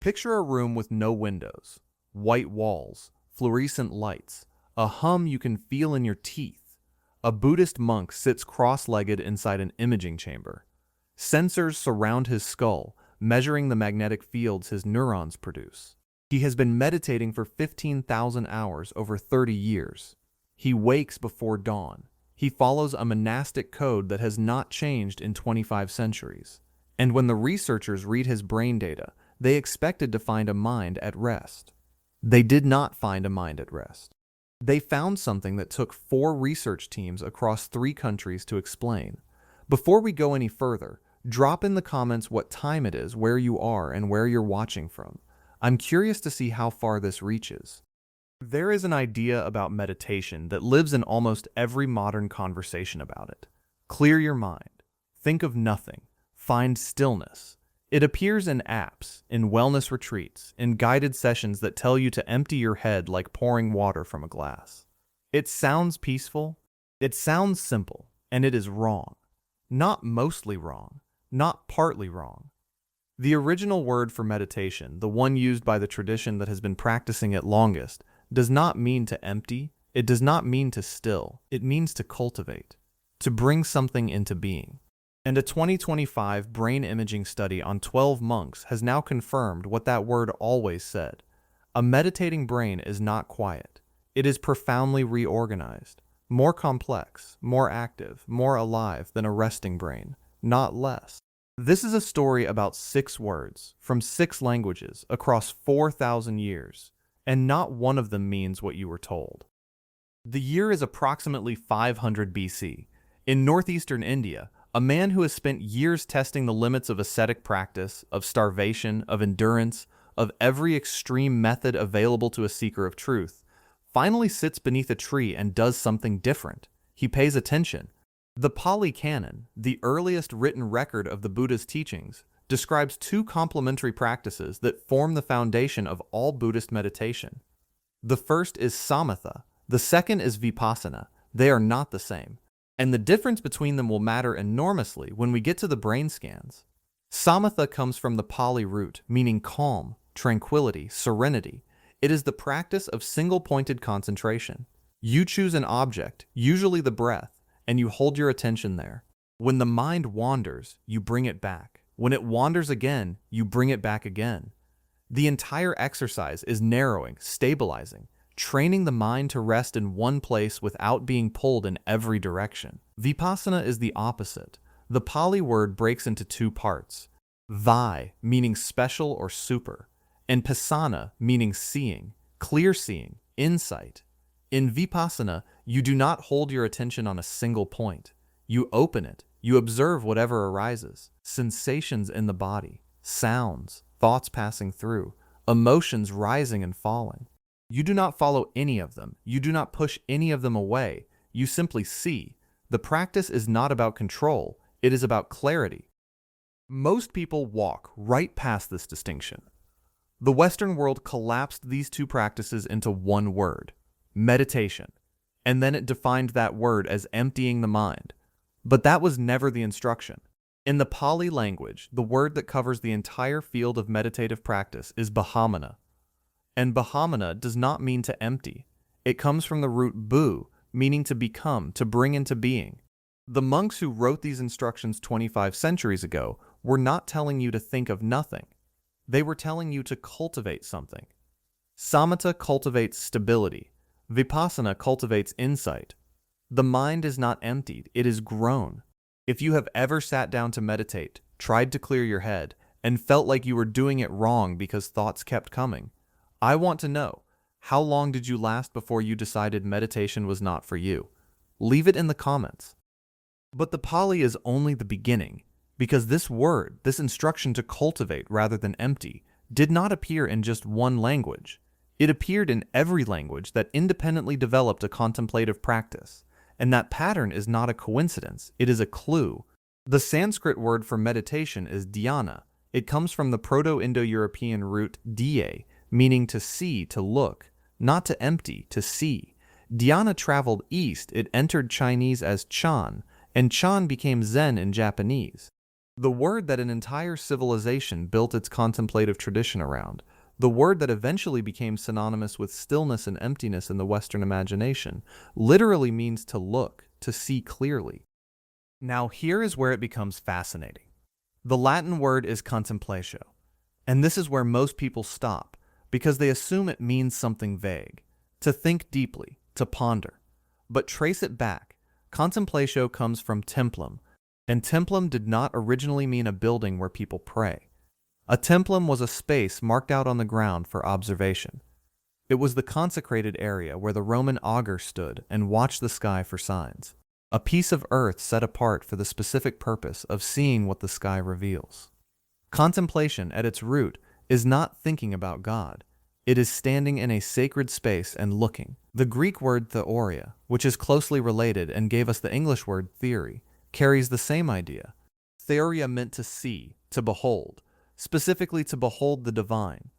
Picture a room with no windows, white walls, fluorescent lights, a hum you can feel in your teeth. A Buddhist monk sits cross-legged inside an imaging chamber. Sensors surround his skull, measuring the magnetic fields his neurons produce. He has been meditating for 15,000 hours over 30 years. He wakes before dawn. He follows a monastic code that has not changed in 25 centuries. And when the researchers read his brain data, they expected to find a mind at rest. They did not find a mind at rest. They found something that took 4 research teams across 3 countries to explain. Before we go any further, drop in the comments what time it is, where you are, and where you're watching from. I'm curious to see how far this reaches. There is an idea about meditation that lives in almost every modern conversation about it. Clear your mind. Think of nothing. Find stillness. It appears in apps, in wellness retreats, in guided sessions that tell you to empty your head like pouring water from a glass. It sounds peaceful, it sounds simple, and it is wrong. Not mostly wrong, not partly wrong. The original word for meditation, the one used by the tradition that has been practicing it longest, does not mean to empty, it does not mean to still, it means to cultivate, to bring something into being. And a 2025 brain imaging study on 12 monks has now confirmed what that word always said. A meditating brain is not quiet. It is profoundly reorganized, more complex, more active, more alive than a resting brain, not less. This is a story about 6 words from 6 languages across 4,000 years, and not one of them means what you were told. The year is approximately 500 BC. In northeastern India, a man who has spent years testing the limits of ascetic practice, of starvation, of endurance, of every extreme method available to a seeker of truth, finally sits beneath a tree and does something different. He pays attention. The Pali Canon, the earliest written record of the Buddha's teachings, describes 2 complementary practices that form the foundation of all Buddhist meditation. The first is Samatha, the second is Vipassana. They are not the same. And the difference between them will matter enormously when we get to the brain scans. Samatha comes from the Pali root, meaning calm, tranquility, serenity. It is the practice of single-pointed concentration. You choose an object, usually the breath, and you hold your attention there. When the mind wanders, you bring it back. When it wanders again, you bring it back again. The entire exercise is narrowing, stabilizing, training the mind to rest in one place without being pulled in every direction. Vipassana is the opposite. The Pali word breaks into 2 parts. Vi, meaning special or super, and Passana, meaning seeing, clear seeing, insight. In Vipassana, you do not hold your attention on a single point. You open it. You observe whatever arises. Sensations in the body, sounds, thoughts passing through, emotions rising and falling. You do not follow any of them. You do not push any of them away. You simply see. The practice is not about control. It is about clarity. Most people walk right past this distinction. The Western world collapsed these 2 practices into one word, meditation, and then it defined that word as emptying the mind. But that was never the instruction. In the Pali language, the word that covers the entire field of meditative practice is Bhavana. And Bhavana does not mean to empty. It comes from the root bu, meaning to become, to bring into being. The monks who wrote these instructions 25 centuries ago were not telling you to think of nothing. They were telling you to cultivate something. Samatha cultivates stability. Vipassana cultivates insight. The mind is not emptied, it is grown. If you have ever sat down to meditate, tried to clear your head, and felt like you were doing it wrong because thoughts kept coming, I want to know, how long did you last before you decided meditation was not for you? Leave it in the comments. But the Pali is only the beginning, because this word, this instruction to cultivate rather than empty, did not appear in just one language. It appeared in every language that independently developed a contemplative practice. And that pattern is not a coincidence, it is a clue. The Sanskrit word for meditation is dhyana. It comes from the Proto-Indo-European root die, meaning to see, to look, not to empty, to see. Dhyana traveled east, it entered Chinese as Chan, and Chan became Zen in Japanese. The word that an entire civilization built its contemplative tradition around, the word that eventually became synonymous with stillness and emptiness in the Western imagination, literally means to look, to see clearly. Now here is where it becomes fascinating. The Latin word is contemplatio, and this is where most people stop, because they assume it means something vague, to think deeply, to ponder. But trace it back. Contemplatio comes from templum, and templum did not originally mean a building where people pray. A templum was a space marked out on the ground for observation. It was the consecrated area where the Roman augur stood and watched the sky for signs, a piece of earth set apart for the specific purpose of seeing what the sky reveals. Contemplation, at its root, is not thinking about God. It is standing in a sacred space and looking. The Greek word theoria, which is closely related and gave us the English word theory, carries the same idea. Theoria meant to see, to behold, specifically to behold the divine.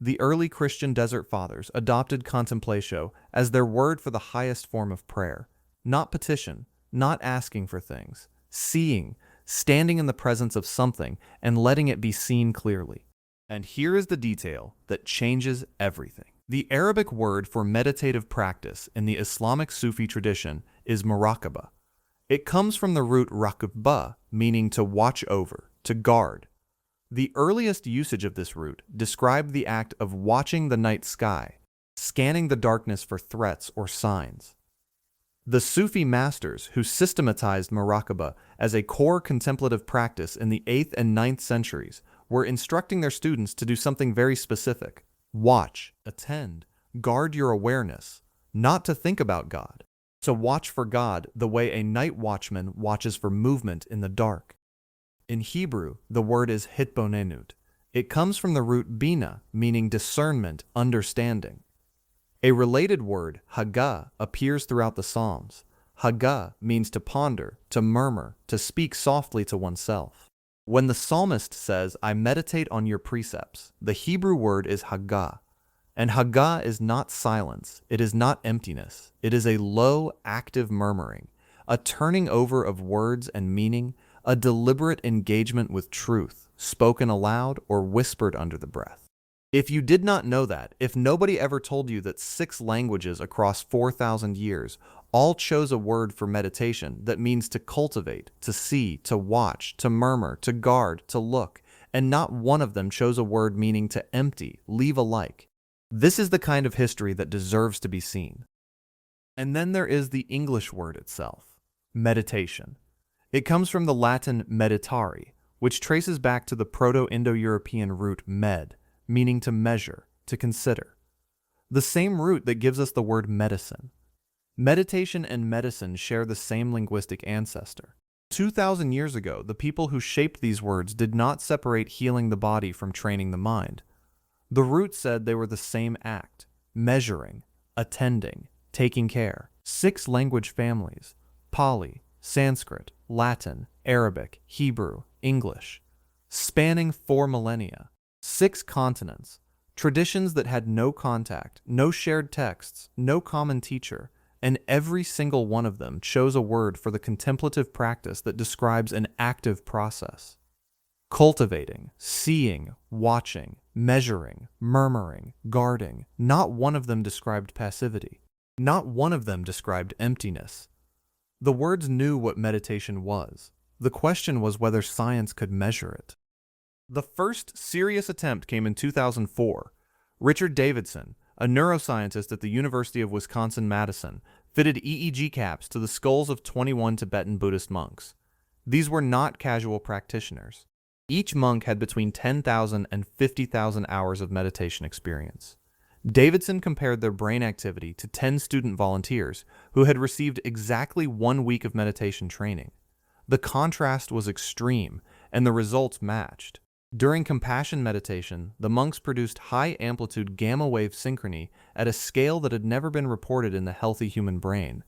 The early Christian desert fathers adopted contemplatio as their word for the highest form of prayer. Not petition, not asking for things, seeing, standing in the presence of something and letting it be seen clearly. And here is the detail that changes everything. The Arabic word for meditative practice in the Islamic Sufi tradition is muraqaba. It comes from the root raqba, meaning to watch over, to guard. The earliest usage of this root described the act of watching the night sky, scanning the darkness for threats or signs. The Sufi masters who systematized muraqaba as a core contemplative practice in the 8th and 9th centuries were instructing their students to do something very specific. Watch, attend, guard your awareness, not to think about God. To watch for God the way a night watchman watches for movement in the dark. In Hebrew, the word is hitbonenut. It comes from the root bina, meaning discernment, understanding. A related word, haggah, appears throughout the Psalms. Haggah means to ponder, to murmur, to speak softly to oneself. When the psalmist says, "I meditate on your precepts," the Hebrew word is haggah. And haggah is not silence, it is not emptiness, it is a low, active murmuring, a turning over of words and meaning, a deliberate engagement with truth, spoken aloud or whispered under the breath. If you did not know that, if nobody ever told you that 6 languages across 4,000 years all chose a word for meditation that means to cultivate, to see, to watch, to murmur, to guard, to look, and not one of them chose a word meaning to empty, leave alike, this is the kind of history that deserves to be seen. And then there is the English word itself, meditation. It comes from the Latin meditare, which traces back to the Proto-Indo-European root med, meaning to measure, to consider. The same root that gives us the word medicine. Meditation and medicine share the same linguistic ancestor. 2,000 years ago, the people who shaped these words did not separate healing the body from training the mind. The root said they were the same act, measuring, attending, taking care. 6 language families, Pali, Sanskrit, Latin, Arabic, Hebrew, English, spanning 4 millennia, 6 continents, traditions that had no contact, no shared texts, no common teacher, and every single one of them chose a word for the contemplative practice that describes an active process. Cultivating, seeing, watching, measuring, murmuring, guarding. Not one of them described passivity. Not one of them described emptiness. The words knew what meditation was. The question was whether science could measure it. The first serious attempt came in 2004. Richard Davidson, a neuroscientist at the University of Wisconsin-Madison, fitted EEG caps to the skulls of 21 Tibetan Buddhist monks. These were not casual practitioners. Each monk had between 10,000 and 50,000 hours of meditation experience. Davidson compared their brain activity to 10 student volunteers who had received exactly 1 week of meditation training. The contrast was extreme, and the results matched. During compassion meditation, the monks produced high-amplitude gamma-wave synchrony at a scale that had never been reported in the healthy human brain.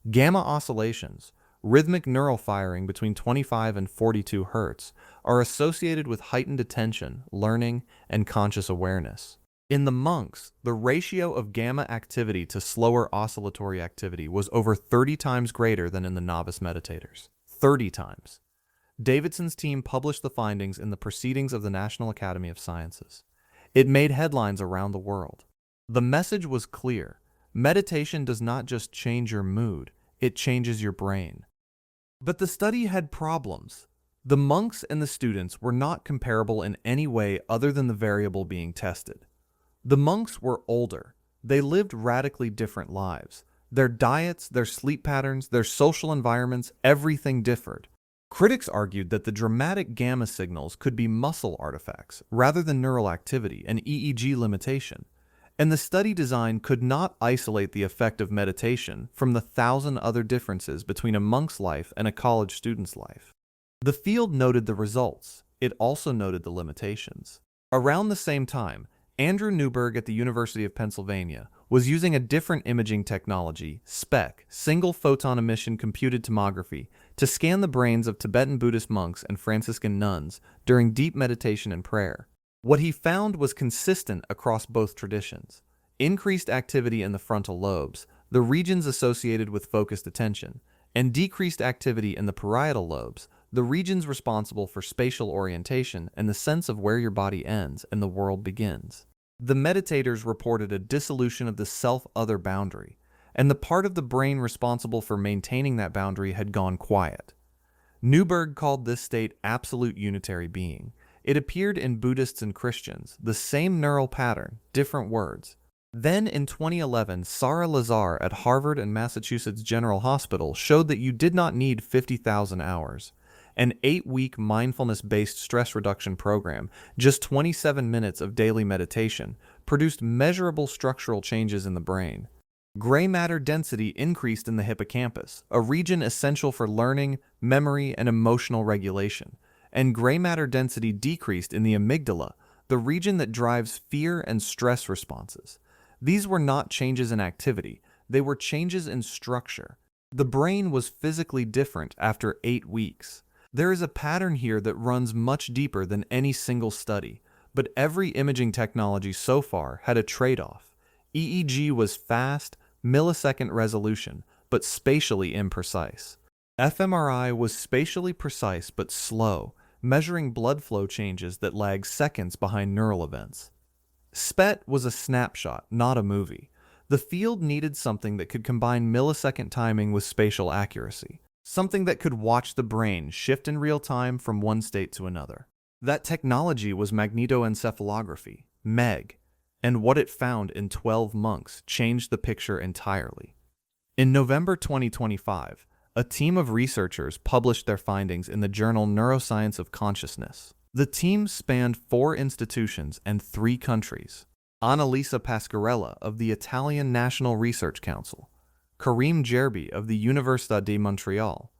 Gamma oscillations, rhythmic neural firing between 25 and 42 Hz, are associated with heightened attention, learning, and conscious awareness. In the monks, the ratio of gamma activity to slower oscillatory activity was over 30 times greater than in the novice meditators. 30 times. Davidson's team published the findings in the Proceedings of the National Academy of Sciences. It made headlines around the world. The message was clear. Meditation does not just change your mood, it changes your brain. But the study had problems. The monks and the students were not comparable in any way other than the variable being tested. The monks were older. They lived radically different lives. Their diets, their sleep patterns, their social environments, everything differed. Critics argued that the dramatic gamma signals could be muscle artifacts rather than neural activity and EEG limitation, and the study design could not isolate the effect of meditation from the 1,000 other differences between a monk's life and a college student's life. The field noted the results. It also noted the limitations. Around the same time, Andrew Newberg at the University of Pennsylvania was using a different imaging technology, SPEC, single photon emission computed tomography, to scan the brains of Tibetan Buddhist monks and Franciscan nuns during deep meditation and prayer. What he found was consistent across both traditions. Increased activity in the frontal lobes, the regions associated with focused attention, and decreased activity in the parietal lobes, the regions responsible for spatial orientation and the sense of where your body ends and the world begins. The meditators reported a dissolution of the self-other boundary, and the part of the brain responsible for maintaining that boundary had gone quiet. Newberg called this state absolute unitary being. It appeared in Buddhists and Christians, the same neural pattern, different words. Then in 2011, Sarah Lazar at Harvard and Massachusetts General Hospital showed that you did not need 50,000 hours. An 8-week mindfulness-based stress reduction program, just 27 minutes of daily meditation, produced measurable structural changes in the brain. Gray matter density increased in the hippocampus, a region essential for learning, memory, and emotional regulation, and gray matter density decreased in the amygdala, the region that drives fear and stress responses. These were not changes in activity, they were changes in structure. The brain was physically different after 8 weeks. There is a pattern here that runs much deeper than any single study, but every imaging technology so far had a trade-off. EEG was fast, millisecond resolution, but spatially imprecise. fMRI was spatially precise but slow, measuring blood flow changes that lag seconds behind neural events. SPET was a snapshot, not a movie. The field needed something that could combine millisecond timing with spatial accuracy. Something that could watch the brain shift in real time from one state to another. That technology was magnetoencephalography, MEG, and what it found in 12 monks changed the picture entirely. In November 2025, a team of researchers published their findings in the journal Neuroscience of Consciousness. The team spanned 4 institutions and 3 countries. Annalisa Pasquarella of the Italian National Research Council, Karim Gerbi of the Università di Montreal,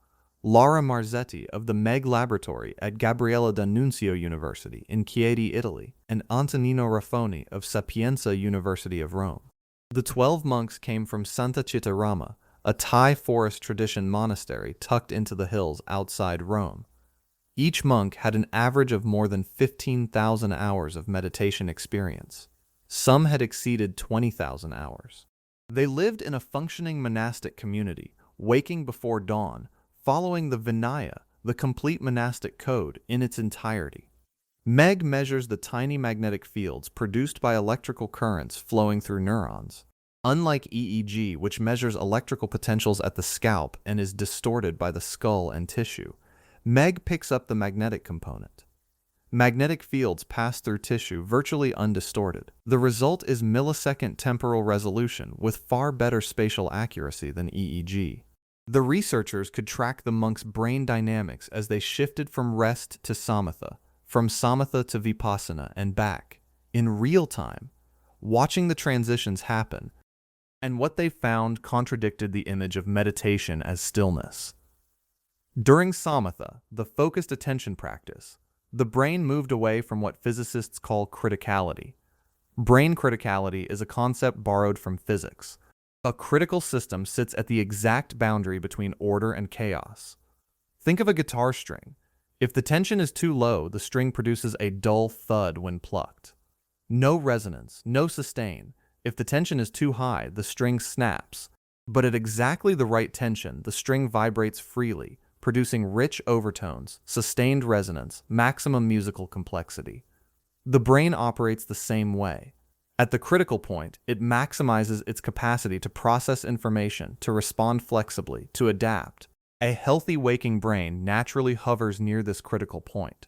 Laura Marzetti of the MEG Laboratory at Gabriele D'Annunzio University in Chieti, Italy, and Antonino Raffoni of Sapienza University of Rome. The 12 monks came from Santa Chitarama, a Thai forest tradition monastery tucked into the hills outside Rome. Each monk had an average of more than 15,000 hours of meditation experience. Some had exceeded 20,000 hours. They lived in a functioning monastic community, waking before dawn, following the Vinaya, the complete monastic code, in its entirety. MEG measures the tiny magnetic fields produced by electrical currents flowing through neurons. Unlike EEG, which measures electrical potentials at the scalp and is distorted by the skull and tissue, MEG picks up the magnetic component. Magnetic fields pass through tissue virtually undistorted. The result is millisecond temporal resolution with far better spatial accuracy than EEG. The researchers could track the monks' brain dynamics as they shifted from rest to Samatha, from Samatha to Vipassana and back, in real time, watching the transitions happen, and what they found contradicted the image of meditation as stillness. During Samatha, the focused attention practice, the brain moved away from what physicists call criticality. Brain criticality is a concept borrowed from physics. A critical system sits at the exact boundary between order and chaos. Think of a guitar string. If the tension is too low, the string produces a dull thud when plucked. No resonance, no sustain. If the tension is too high, the string snaps. But at exactly the right tension, the string vibrates freely, producing rich overtones, sustained resonance, maximum musical complexity. The brain operates the same way. At the critical point, it maximizes its capacity to process information, to respond flexibly, to adapt. A healthy waking brain naturally hovers near this critical point.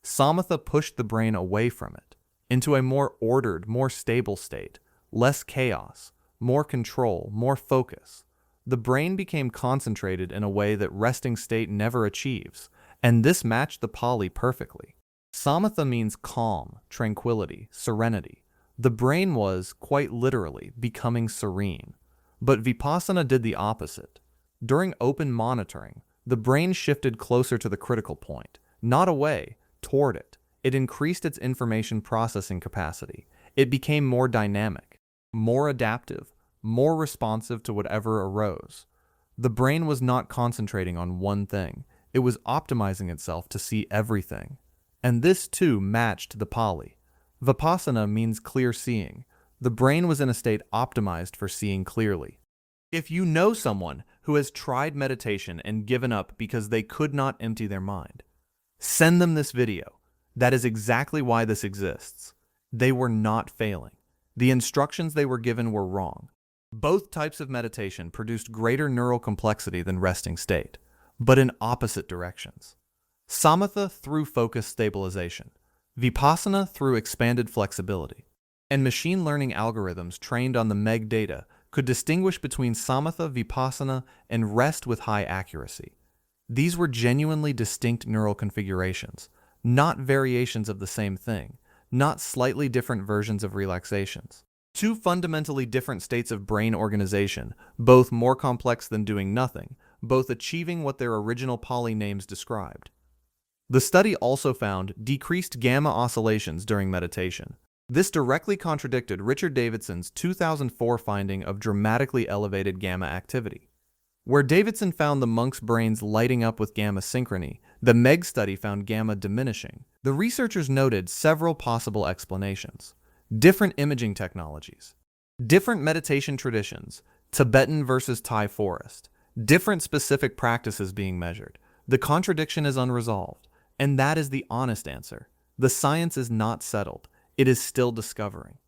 Samatha pushed the brain away from it, into a more ordered, more stable state, less chaos, more control, more focus. The brain became concentrated in a way that resting state never achieves, and this matched the Pali perfectly. Samatha means calm, tranquility, serenity. The brain was, quite literally, becoming serene. But Vipassana did the opposite. During open monitoring, the brain shifted closer to the critical point, not away, toward it. It increased its information processing capacity. It became more dynamic, more adaptive, more responsive to whatever arose. The brain was not concentrating on one thing. It was optimizing itself to see everything. And this too matched the Pali. Vipassana means clear seeing. The brain was in a state optimized for seeing clearly. If you know someone who has tried meditation and given up because they could not empty their mind, send them this video. That is exactly why this exists. They were not failing. The instructions they were given were wrong. Both types of meditation produced greater neural complexity than resting state, but in opposite directions. Samatha through focus stabilization, Vipassana through expanded flexibility. And machine learning algorithms trained on the MEG data could distinguish between Samatha, Vipassana, and rest with high accuracy. These were genuinely distinct neural configurations, not variations of the same thing, not slightly different versions of relaxations. Two fundamentally different states of brain organization, both more complex than doing nothing, both achieving what their original Pali names described. The study also found decreased gamma oscillations during meditation. This directly contradicted Richard Davidson's 2004 finding of dramatically elevated gamma activity. Where Davidson found the monks' brains lighting up with gamma synchrony, the MEG study found gamma diminishing. The researchers noted several possible explanations. Different imaging technologies, different meditation traditions, Tibetan versus Thai forest, different specific practices being measured. The contradiction is unresolved, and that is the honest answer. The science is not settled. It is still discovering.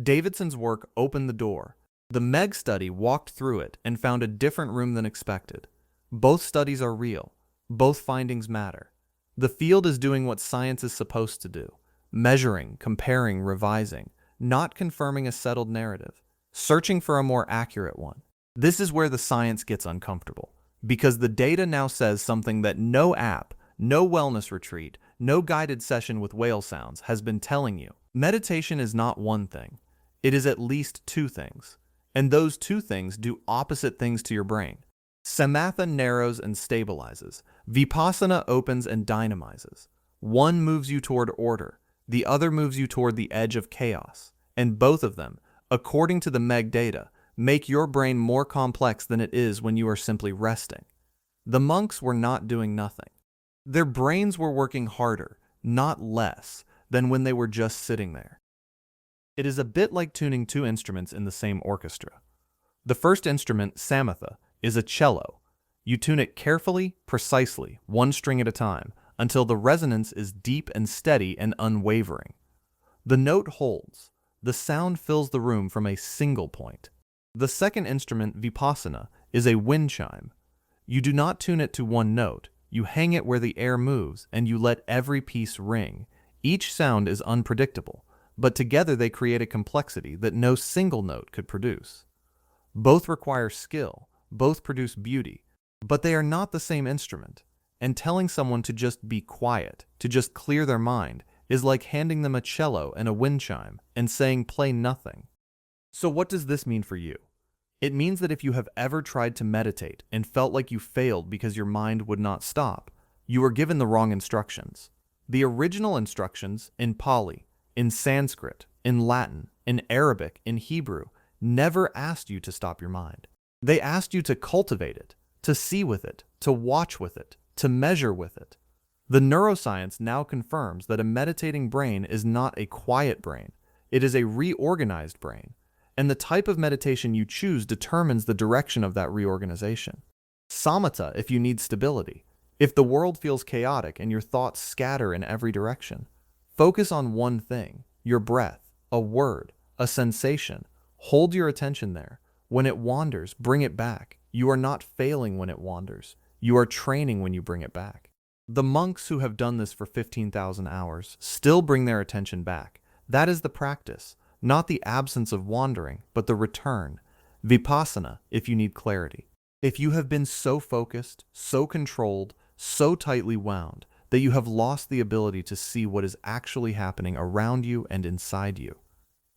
Davidson's work opened the door. The MEG study walked through it and found a different room than expected. Both studies are real. Both findings matter. The field is doing what science is supposed to do. Measuring, comparing, revising, not confirming a settled narrative, searching for a more accurate one. This is where the science gets uncomfortable, because the data now says something that no app, no wellness retreat, no guided session with whale sounds has been telling you. Meditation is not one thing. It is at least two things. And those two things do opposite things to your brain. Samatha narrows and stabilizes. Vipassana opens and dynamizes. One moves you toward order. The other moves you toward the edge of chaos. And both of them, according to the MEG data, make your brain more complex than it is when you are simply resting. The monks were not doing nothing. Their brains were working harder, not less, than when they were just sitting there. It is a bit like tuning two instruments in the same orchestra. The first instrument, Samatha, is a cello. You tune it carefully, precisely, one string at a time, until the resonance is deep and steady and unwavering. The note holds. The sound fills the room from a single point. The second instrument, Vipassana, is a wind chime. You do not tune it to one note. You hang it where the air moves, and you let every piece ring. Each sound is unpredictable, but together they create a complexity that no single note could produce. Both require skill, both produce beauty, but they are not the same instrument. And telling someone to just be quiet, to just clear their mind, is like handing them a cello and a wind chime and saying play nothing. So what does this mean for you? It means that if you have ever tried to meditate and felt like you failed because your mind would not stop, you were given the wrong instructions. The original instructions in Pali, in Sanskrit, in Latin, in Arabic, in Hebrew, never asked you to stop your mind. They asked you to cultivate it, to see with it, to watch with it, to measure with it. The neuroscience now confirms that a meditating brain is not a quiet brain. It is a reorganized brain. And the type of meditation you choose determines the direction of that reorganization. Samatha if you need stability. If the world feels chaotic and your thoughts scatter in every direction, focus on one thing, your breath, a word, a sensation. Hold your attention there. When it wanders, bring it back. You are not failing when it wanders. You are training when you bring it back. The monks who have done this for 15,000 hours still bring their attention back. That is the practice, not the absence of wandering, but the return. Vipassana if you need clarity. If you have been so focused, so controlled, so tightly wound that you have lost the ability to see what is actually happening around you and inside you,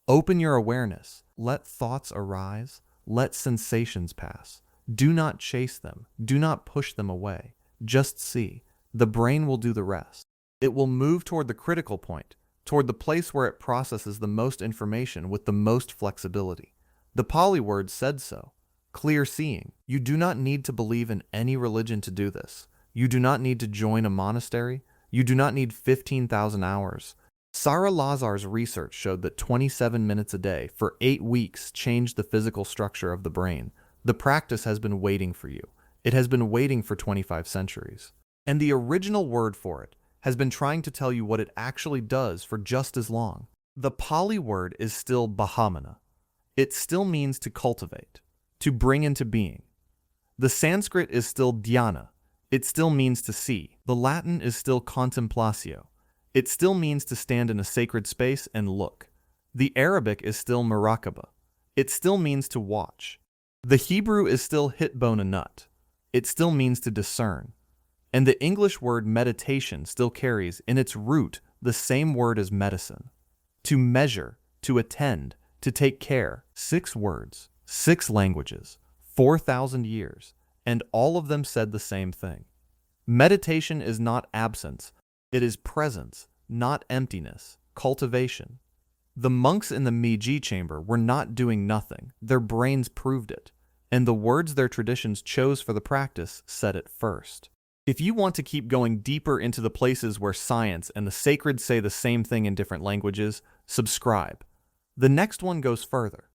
open your awareness. Let thoughts arise. Let sensations pass. Do not chase them. Do not push them away. Just see. The brain will do the rest. It will move toward the critical point, toward the place where it processes the most information with the most flexibility. The Pali word said so. Clear seeing. You do not need to believe in any religion to do this. You do not need to join a monastery. You do not need 15,000 hours. Sarah Lazar's research showed that 27 minutes a day for 8 weeks changed the physical structure of the brain. The practice has been waiting for you. It has been waiting for 25 centuries. And the original word for it has been trying to tell you what it actually does for just as long. The Pali word is still Bhavana. It still means to cultivate, to bring into being. The Sanskrit is still dhyana. It still means to see. The Latin is still contemplatio. It still means to stand in a sacred space and look. The Arabic is still Muraqaba. It still means to watch. The Hebrew is still hitbona nut. It still means to discern. And the English word meditation still carries in its root the same word as medicine. To measure, to attend, to take care. 6 words, 6 languages, 4,000 years, and all of them said the same thing. Meditation is not absence. It is presence, not emptiness, cultivation. The monks in the Meiji chamber were not doing nothing. Their brains proved it, and the words their traditions chose for the practice said it first. If you want to keep going deeper into the places where science and the sacred say the same thing in different languages, subscribe. The next one goes further.